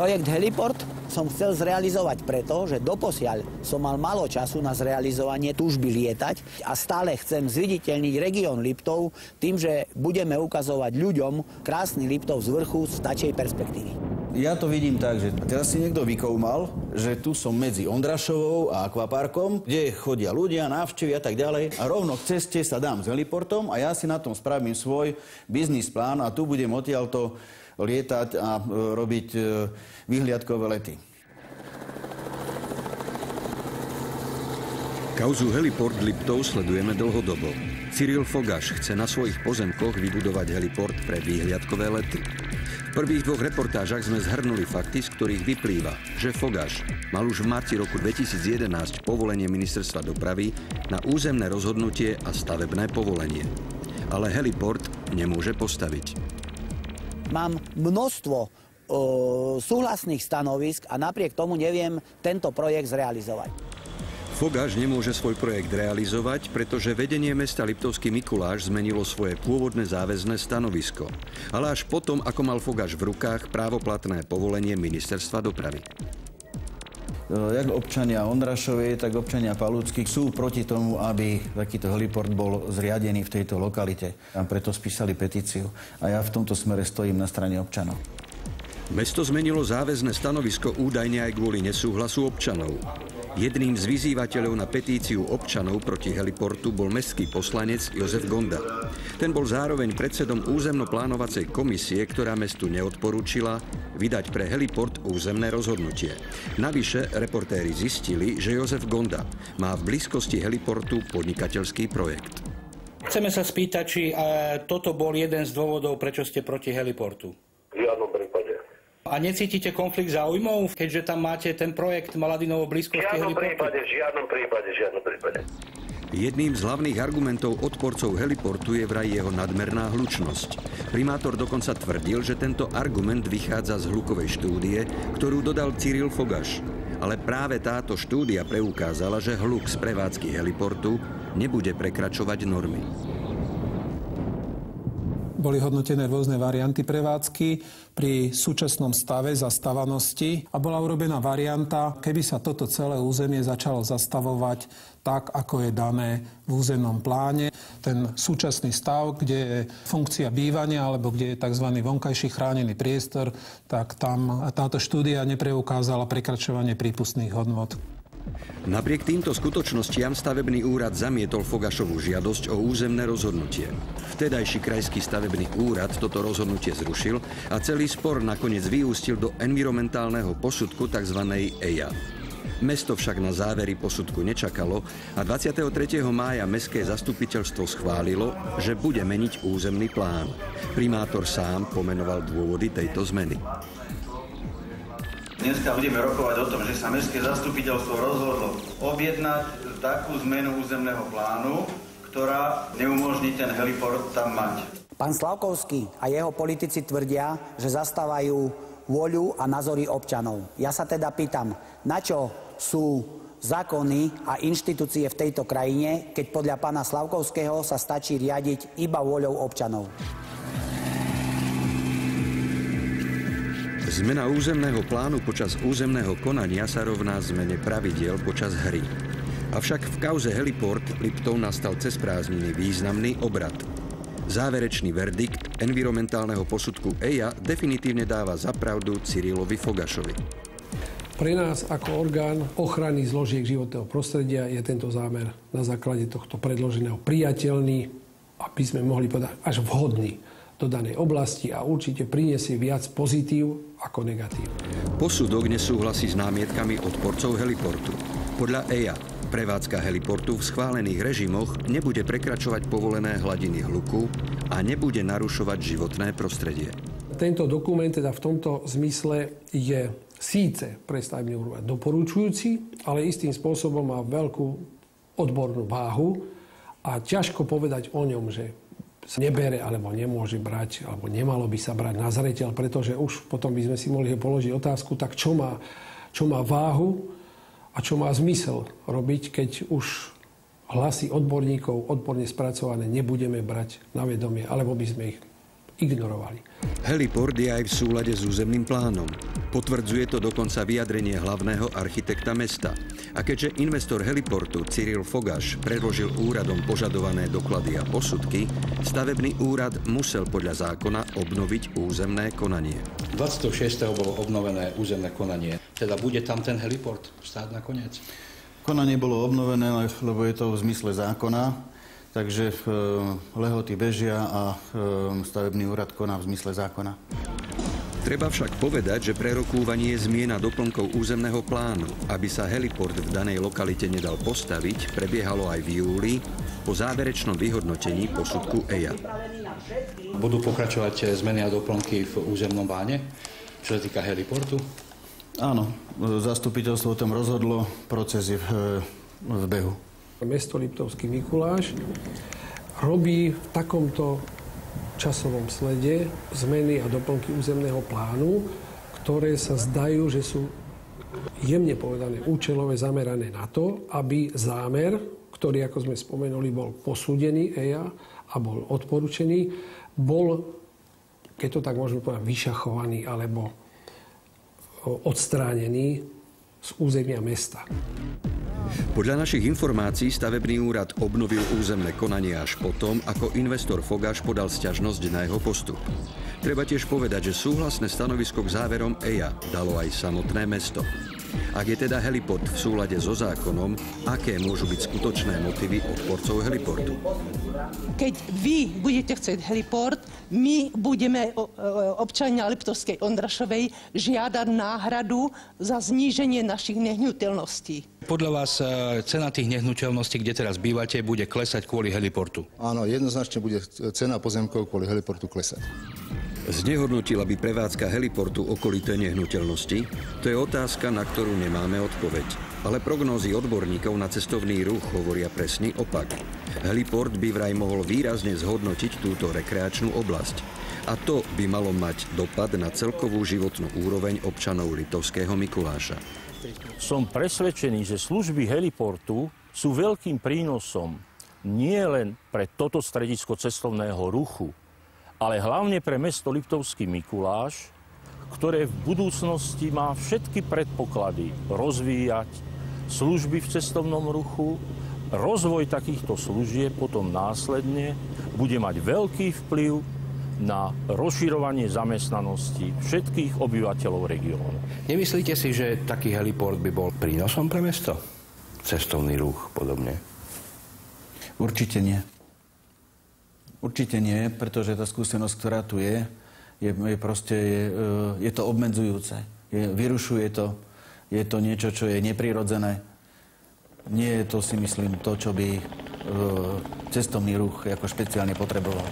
Projekt Heliport som chcel zrealizovať preto, že doposiaľ som mal málo času na zrealizovanie túžby lietať a stále chcem zviditeľniť región Liptov tým, že budeme ukazovať ľuďom krásny Liptov z vrchu z vtačej perspektívy. Ja to vidím tak, že teraz si niekto vykoumal, že tu som medzi Ondrašovou a akvaparkom, kde chodia ľudia, návštevy a tak ďalej. A rovno k ceste sa dám s heliportom a ja si na tom spravím svoj biznis plán a tu budem odtiaľto lietať a robiť vyhliadkové lety. Kauzu Heliport Liptov sledujeme dlhodobo. Cyril Fogaš chce na svojich pozemkoch vybudovať heliport pre výhliadkové lety. V prvých dvoch reportážach sme zhrnuli fakty, z ktorých vyplýva, že Fogaš mal už v marci roku 2011 povolenie ministerstva dopravy na územné rozhodnutie a stavebné povolenie. Ale heliport nemôže postaviť. Mám množstvo súhlasných stanovisk a napriek tomu neviem tento projekt zrealizovať. Fogaš nemôže svoj projekt realizovať, pretože vedenie mesta Liptovský Mikuláš zmenilo svoje pôvodné záväzné stanovisko. Ale až potom, ako mal Fogaš v rukách právoplatné povolenie ministerstva dopravy. Jak občania Ondrašovej, tak občania Palúckých sú proti tomu, aby takýto heliport bol zriadený v tejto lokalite. A preto spísali petíciu. A ja v tomto smere stojím na strane občanov. Mesto zmenilo záväzné stanovisko údajne aj kvôli nesúhlasu občanov. Jedným z vyzývateľov na petíciu občanov proti heliportu bol mestský poslanec Jozef Gonda. Ten bol zároveň predsedom územno-plánovacej komisie, ktorá mestu neodporúčila vydať pre heliport územné rozhodnutie. Navyše reportéri zistili, že Jozef Gonda má v blízkosti heliportu podnikateľský projekt. Chceme sa spýtať, či toto bol jeden z dôvodov, prečo ste proti heliportu. V žiadnom prípade. A necítite konflikt záujmov, keďže tam máte ten projekt Maladinovo blízkosti heliportu? V žiadnom prípade. Jedným z hlavných argumentov odporcov heliportu je vraj jeho nadmerná hlučnosť. Primátor dokonca tvrdil, že tento argument vychádza z hlukovej štúdie, ktorú dodal Cyril Fogaš. Ale práve táto štúdia preukázala, že hluk z prevádzky heliportu nebude prekračovať normy. Boli hodnotené rôzne varianty prevádzky pri súčasnom stave zastavanosti a bola urobená varianta, keby sa toto celé územie začalo zastavovať tak, ako je dané v územnom pláne. Ten súčasný stav, kde je funkcia bývania alebo kde je tzv. Vonkajší chránený priestor, tak tam táto štúdia nepreukázala prekračovanie prípustných hodnôt. Napriek týmto skutočnostiam stavebný úrad zamietol Fogašovú žiadosť o územné rozhodnutie. Vtedajší krajský stavebný úrad toto rozhodnutie zrušil a celý spor nakoniec vyústil do environmentálneho posudku tzv. EIA. Mesto však na závery posudku nečakalo a 23. mája mestské zastupiteľstvo schválilo, že bude meniť územný plán. Primátor sám pomenoval dôvody tejto zmeny. Dneska budeme rokovať o tom, že sa mestské zastupiteľstvo rozhodlo objednať takú zmenu územného plánu, ktorá neumožní ten heliport tam mať. Pán Slavkovský a jeho politici tvrdia, že zastávajú vôľu a názory občanov. Ja sa teda pýtam, na čo sú zákony a inštitúcie v tejto krajine, keď podľa pána Slavkovského sa stačí riadiť iba vôľou občanov? Zmena územného plánu počas územného konania sa rovná zmene pravidiel počas hry. Avšak v kauze Heliport Liptov nastal cez prázdniny významný obrat. Záverečný verdikt environmentálneho posudku EIA definitívne dáva za pravdu Cyrilovi Fogašovi. Pre nás ako orgán ochrany zložiek životného prostredia je tento zámer na základe tohto predloženého priateľný, aby sme mohli povedať až vhodný do danej oblasti a určite priniesie viac pozitív ako negatív. Posudok nesúhlasí s námietkami odporcov heliportu. Podľa EIA prevádzka heliportu v schválených režimoch nebude prekračovať povolené hladiny hluku a nebude narušovať životné prostredie. Tento dokument teda v tomto zmysle je síce pre stavebný úrad doporučujúci, ale istým spôsobom má veľkú odbornú váhu a ťažko povedať o ňom, že sa nebere, alebo nemôže brať, alebo nemalo by sa brať na zreteľ, pretože už potom by sme si mohli položiť otázku, tak čo má váhu a čo má zmysel robiť, keď už hlasy odborníkov, odborne spracované, nebudeme brať na vedomie, alebo by sme ich ignorovali. Heliport je aj v súlade s územným plánom. Potvrdzuje to dokonca vyjadrenie hlavného architekta mesta. A keďže investor heliportu Cyril Fogaš predložil úradom požadované doklady a posudky, stavebný úrad musel podľa zákona obnoviť územné konanie. 26. bolo obnovené územné konanie. Teda bude tam ten heliport stáť nakoniec? Konanie bolo obnovené, lebo je to v zmysle zákona. Takže lehoty bežia a stavebný úrad koná v zmysle zákona. Treba však povedať, že prerokúvanie zmien a doplnkov územného plánu, aby sa heliport v danej lokalite nedal postaviť, prebiehalo aj v júli po záverečnom vyhodnotení posudku EIA. Budú pokračovať zmeny a doplnky v územnom pláne, čo sa týka heliportu? Áno, zastupiteľstvo o tom rozhodlo, proces je v behu. Mesto Liptovský Mikuláš robí v takomto časovom slede zmeny a doplnky územného plánu, ktoré sa zdajú, že sú jemne povedané účelové, zamerané na to, aby zámer, ktorý, ako sme spomenuli, bol posúdený EIA a bol odporučený, bol, keď to tak môžeme povedať, vyšachovaný alebo odstránený z územia mesta. Podľa našich informácií stavebný úrad obnovil územné konanie až potom, ako investor Fogaš podal sťažnosť na jeho postup. Treba tiež povedať, že súhlasné stanovisko k záverom EIA dalo aj samotné mesto. Ak je teda heliport v súlade so zákonom, aké môžu byť skutočné motívy odporcov heliportu? Keď vy budete chcieť heliport, my budeme občania Liptovskej Ondrašovej žiadať náhradu za zníženie našich nehnuteľností. Podľa vás cena tých nehnuteľností, kde teraz bývate, bude klesať kvôli heliportu? Áno, jednoznačne bude cena pozemkov kvôli heliportu klesať. Znehodnotila by prevádzka heliportu okolité nehnuteľnosti? To je otázka, na ktorú nemáme odpoveď. Ale prognózy odborníkov na cestovný ruch hovoria presný opak. Heliport by vraj mohol výrazne zhodnotiť túto rekreačnú oblasť. A to by malo mať dopad na celkovú životnú úroveň občanov Liptovského Mikuláša. Som presvedčený, že služby heliportu sú veľkým prínosom nie len pre toto stredisko cestovného ruchu, ale hlavne pre mesto Liptovský Mikuláš, ktoré v budúcnosti má všetky predpoklady rozvíjať služby v cestovnom ruchu. Rozvoj takýchto služieb potom následne bude mať veľký vplyv na rozširovanie zamestnanosti všetkých obyvateľov regiónu. Nemyslíte si, že taký heliport by bol prínosom pre mesto? Cestovný ruch podobne? Určite nie. Určite nie, pretože tá skúsenosť, ktorá tu je to obmedzujúce. Vyrušuje to, je to niečo, čo je neprirodzené. Nie je to, si myslím, to, čo by cestovný ruch ako špeciálne potreboval.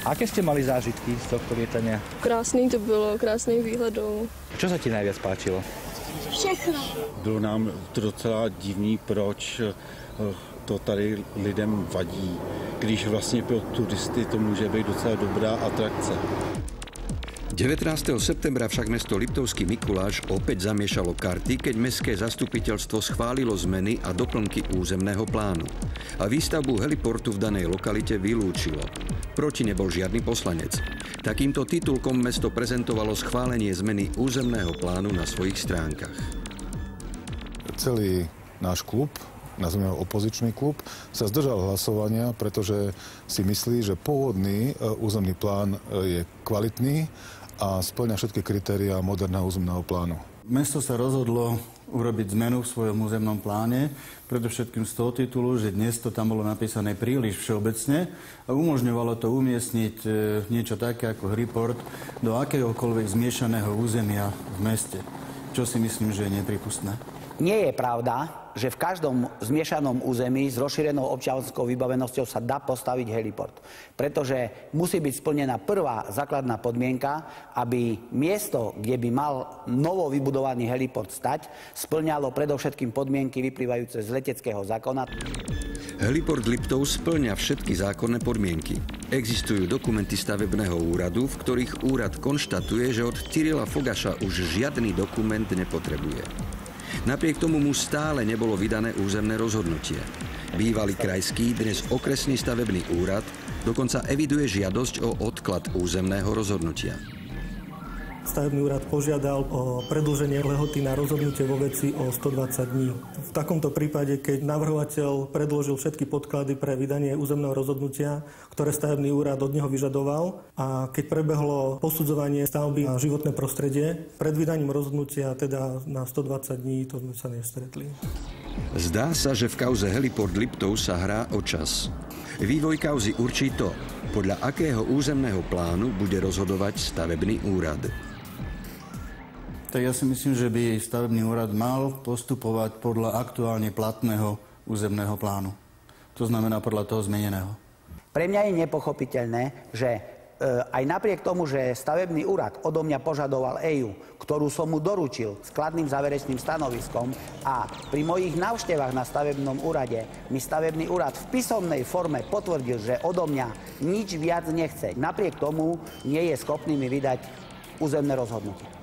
Aké ste mali zážitky z tohto lietania? Krásný to bylo, krásných výhledů. Čo sa ti najviac páčilo? Všechno. Bylo nám to docela divný, proč to tady lidem vadí. Když vlastně pro turisty to může být docela dobrá atrakce. 19. septembra však mesto Liptovský Mikuláš opäť zamiešalo karty, keď mestské zastupiteľstvo schválilo zmeny a doplnky územného plánu. A výstavbu heliportu v danej lokalite vylúčilo. Proti nebol žiadny poslanec. Takýmto titulkom mesto prezentovalo schválenie zmeny územného plánu na svojich stránkach. Celý náš klub, nazveme ho opozičný klub, sa zdržal hlasovania, pretože si myslí, že pôvodný územný plán je kvalitný a spĺňa všetky kritériá moderného územného plánu. Mesto sa rozhodlo urobiť zmenu v svojom územnom pláne, predovšetkým z toho titulu, že dnes to tam bolo napísané príliš všeobecne a umožňovalo to umiestniť niečo také ako heliport do akéhokoľvek zmiešaného územia v meste, čo si myslím, že je nepripustné. Nie je pravda, že v každom zmiešanom území s rozšírenou občianskou vybavenosťou sa dá postaviť heliport. Pretože musí byť splnená prvá základná podmienka, aby miesto, kde by mal novo vybudovaný heliport stať, splňalo predovšetkým podmienky vyplývajúce z leteckého zákona. Heliport Liptov splňa všetky zákonné podmienky. Existujú dokumenty stavebného úradu, v ktorých úrad konštatuje, že od Cyrila Fogaša už žiadny dokument nepotrebuje. Napriek tomu mu stále nebolo vydané územné rozhodnutie. Bývalý krajský, dnes okresný stavebný úrad dokonca eviduje žiadosť o odklad územného rozhodnutia. Stavebný úrad požiadal o predĺženie lehoty na rozhodnutie vo veci o 120 dní. V takomto prípade, keď navrhovateľ predložil všetky podklady pre vydanie územného rozhodnutia, ktoré stavebný úrad od neho vyžadoval, a keď prebehlo posudzovanie stavby a životné prostredie, pred vydaním rozhodnutia teda na 120 dní, to sme sa nestretli. Zdá sa, že v kauze Heliport Liptov sa hrá o čas. Vývoj kauzy určí to, podľa akého územného plánu bude rozhodovať stavebný úrad. Tak ja si myslím, že by stavebný úrad mal postupovať podľa aktuálne platného územného plánu. To znamená podľa toho zmeneného. Pre mňa je nepochopiteľné, že aj napriek tomu, že stavebný úrad odo mňa požadoval EIU, ktorú som mu doručil s kladným záverečným stanoviskom, a pri mojich návštevách na stavebnom úrade mi stavebný úrad v písomnej forme potvrdil, že odo mňa nič viac nechce. Napriek tomu nie je schopný mi vydať územné rozhodnutie.